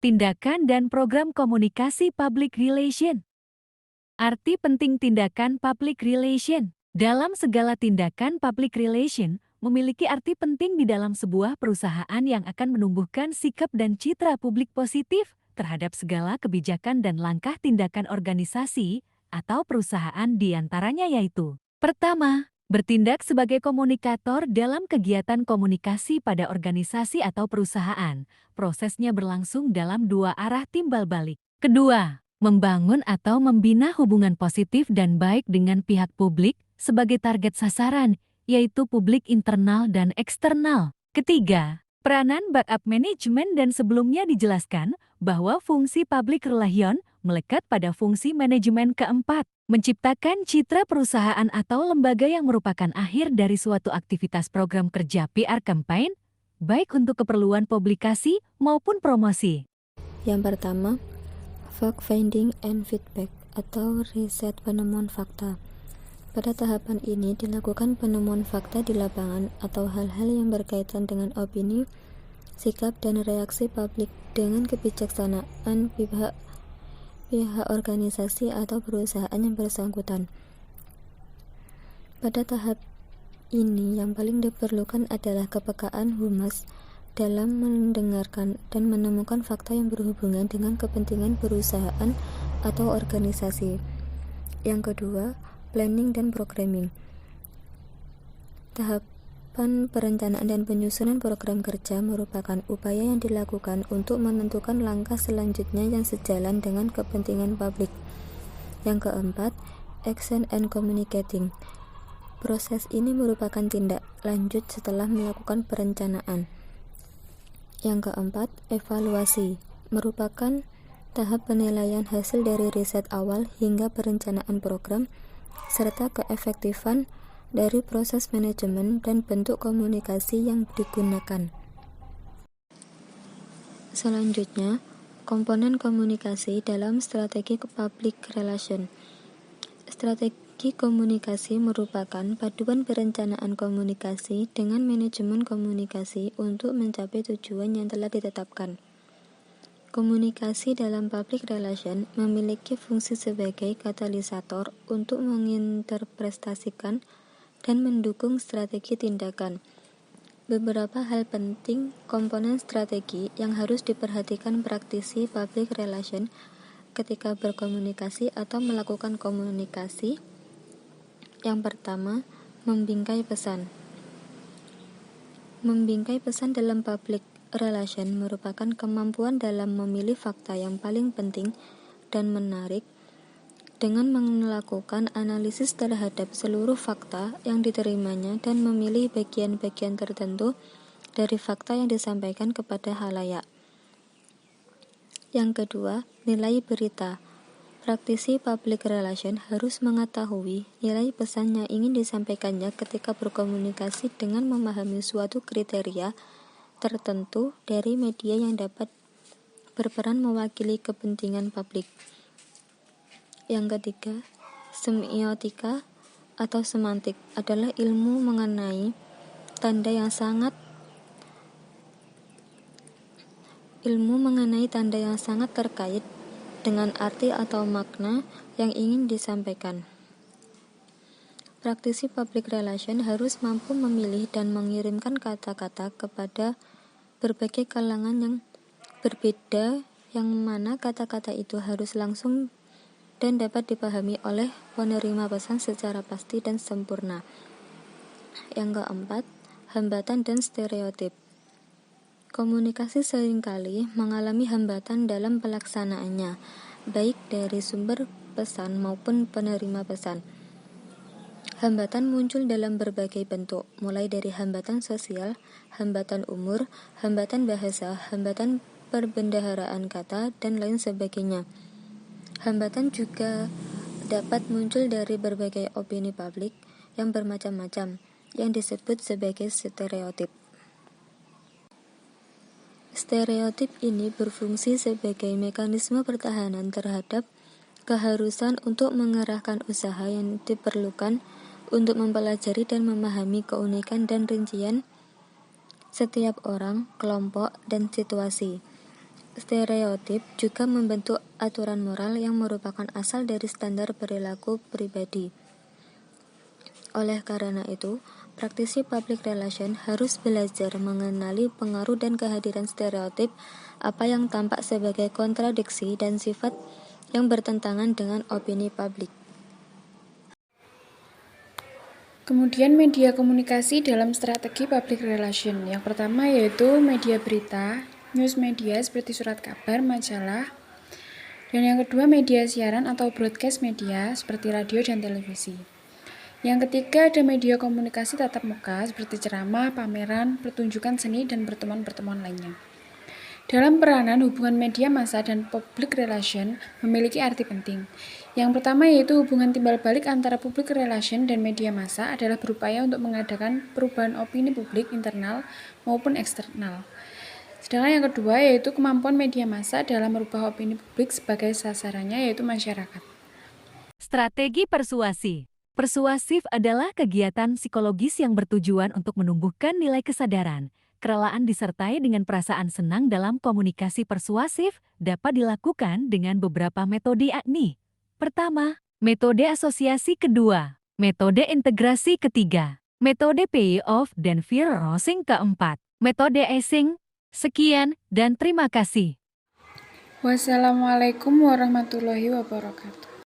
Tindakan dan program komunikasi public relation. Arti penting tindakan public relation. Dalam segala tindakan public relation, memiliki arti penting di dalam sebuah perusahaan yang akan menumbuhkan sikap dan citra publik positif terhadap segala kebijakan dan langkah tindakan organisasi atau perusahaan di antaranya yaitu: pertama, bertindak sebagai komunikator dalam kegiatan komunikasi pada organisasi atau perusahaan. Prosesnya berlangsung dalam dua arah timbal balik. Kedua, membangun atau membina hubungan positif dan baik dengan pihak publik sebagai target sasaran, yaitu publik internal dan eksternal. Ketiga, peranan backup manajemen dan sebelumnya dijelaskan bahwa fungsi public relation melekat pada fungsi manajemen. Keempat, menciptakan citra perusahaan atau lembaga yang merupakan akhir dari suatu aktivitas program kerja PR campaign, baik untuk keperluan publikasi maupun promosi. Yang pertama, fact finding and feedback atau riset penemuan fakta. Pada tahapan ini dilakukan penemuan fakta di lapangan atau hal-hal yang berkaitan dengan opini, sikap, dan reaksi publik dengan kebijaksanaan pihak organisasi atau perusahaan yang bersangkutan. Pada tahap ini yang paling diperlukan adalah kepekaan humas dalam mendengarkan dan menemukan fakta yang berhubungan dengan kepentingan perusahaan atau organisasi. Yang kedua, planning dan programming. Tahapan perencanaan dan penyusunan program kerja merupakan upaya yang dilakukan untuk menentukan langkah selanjutnya yang sejalan dengan kepentingan publik. Yang keempat, action and communicating. Proses ini merupakan tindak lanjut setelah melakukan perencanaan. Yang keempat, evaluasi. Merupakan tahap penilaian hasil dari riset awal hingga perencanaan program, serta keefektifan dari proses manajemen dan bentuk komunikasi yang digunakan. Selanjutnya, komponen komunikasi dalam strategi public relation. Strategi komunikasi merupakan paduan perencanaan komunikasi dengan manajemen komunikasi untuk mencapai tujuan yang telah ditetapkan. Komunikasi dalam public relation memiliki fungsi sebagai katalisator untuk menginterpretasikan dan mendukung strategi tindakan. Beberapa hal penting komponen strategi yang harus diperhatikan praktisi public relation ketika berkomunikasi atau melakukan komunikasi. Yang pertama, membingkai pesan. Membingkai pesan dalam public relation merupakan kemampuan dalam memilih fakta yang paling penting dan menarik dengan melakukan analisis terhadap seluruh fakta yang diterimanya dan memilih bagian-bagian tertentu dari fakta yang disampaikan kepada khalayak. Yang kedua, nilai berita. Praktisi public relation harus mengetahui nilai pesan yang ingin disampaikannya ketika berkomunikasi dengan memahami suatu kriteria tertentu dari media yang dapat berperan mewakili kepentingan publik. Yang ketiga, semiotika atau semantik adalah ilmu mengenai tanda yang sangat terkait dengan arti atau makna yang ingin disampaikan. Praktisi public relation harus mampu memilih dan mengirimkan kata-kata kepada berbagai kalangan yang berbeda, yang mana kata-kata itu harus langsung dan dapat dipahami oleh penerima pesan secara pasti dan sempurna. Yang keempat, hambatan dan stereotip. Komunikasi seringkali mengalami hambatan dalam pelaksanaannya, baik dari sumber pesan maupun penerima pesan. Hambatan muncul dalam berbagai bentuk, mulai dari hambatan sosial, hambatan umur, hambatan bahasa, hambatan perbendaharaan kata, dan lain sebagainya. Hambatan juga dapat muncul dari berbagai opini publik yang bermacam-macam, yang disebut sebagai stereotip. Stereotip ini berfungsi sebagai mekanisme pertahanan terhadap keharusan untuk mengerahkan usaha yang diperlukan untuk mempelajari dan memahami keunikan dan rincian setiap orang, kelompok, dan situasi. Stereotip juga membentuk aturan moral yang merupakan asal dari standar perilaku pribadi. Oleh karena itu, praktisi public relation harus belajar mengenali pengaruh dan kehadiran stereotip, apa yang tampak sebagai kontradiksi dan sifat yang bertentangan dengan opini publik. Kemudian media komunikasi dalam strategi public relation. Yang pertama yaitu media berita, news media seperti surat kabar, majalah. Dan yang kedua media siaran atau broadcast media seperti radio dan televisi. Yang ketiga ada media komunikasi tatap muka seperti ceramah, pameran, pertunjukan seni, dan pertemuan-pertemuan lainnya. Dalam peranan hubungan media massa dan public relation memiliki arti penting. Yang pertama yaitu hubungan timbal balik antara public relation dan media massa adalah berupaya untuk mengadakan perubahan opini publik internal maupun eksternal. Sedangkan yang kedua yaitu kemampuan media massa dalam merubah opini publik sebagai sasarannya yaitu masyarakat. Strategi persuasi. Persuasif adalah kegiatan psikologis yang bertujuan untuk menumbuhkan nilai kesadaran. Kerelaan disertai dengan perasaan senang dalam komunikasi persuasif dapat dilakukan dengan beberapa metode yakni. Pertama, metode asosiasi. Kedua, metode integrasi. Ketiga, metode payoff dan fear rousing. Keempat, metode acing. Sekian dan terima kasih. Wassalamualaikum warahmatullahi wabarakatuh.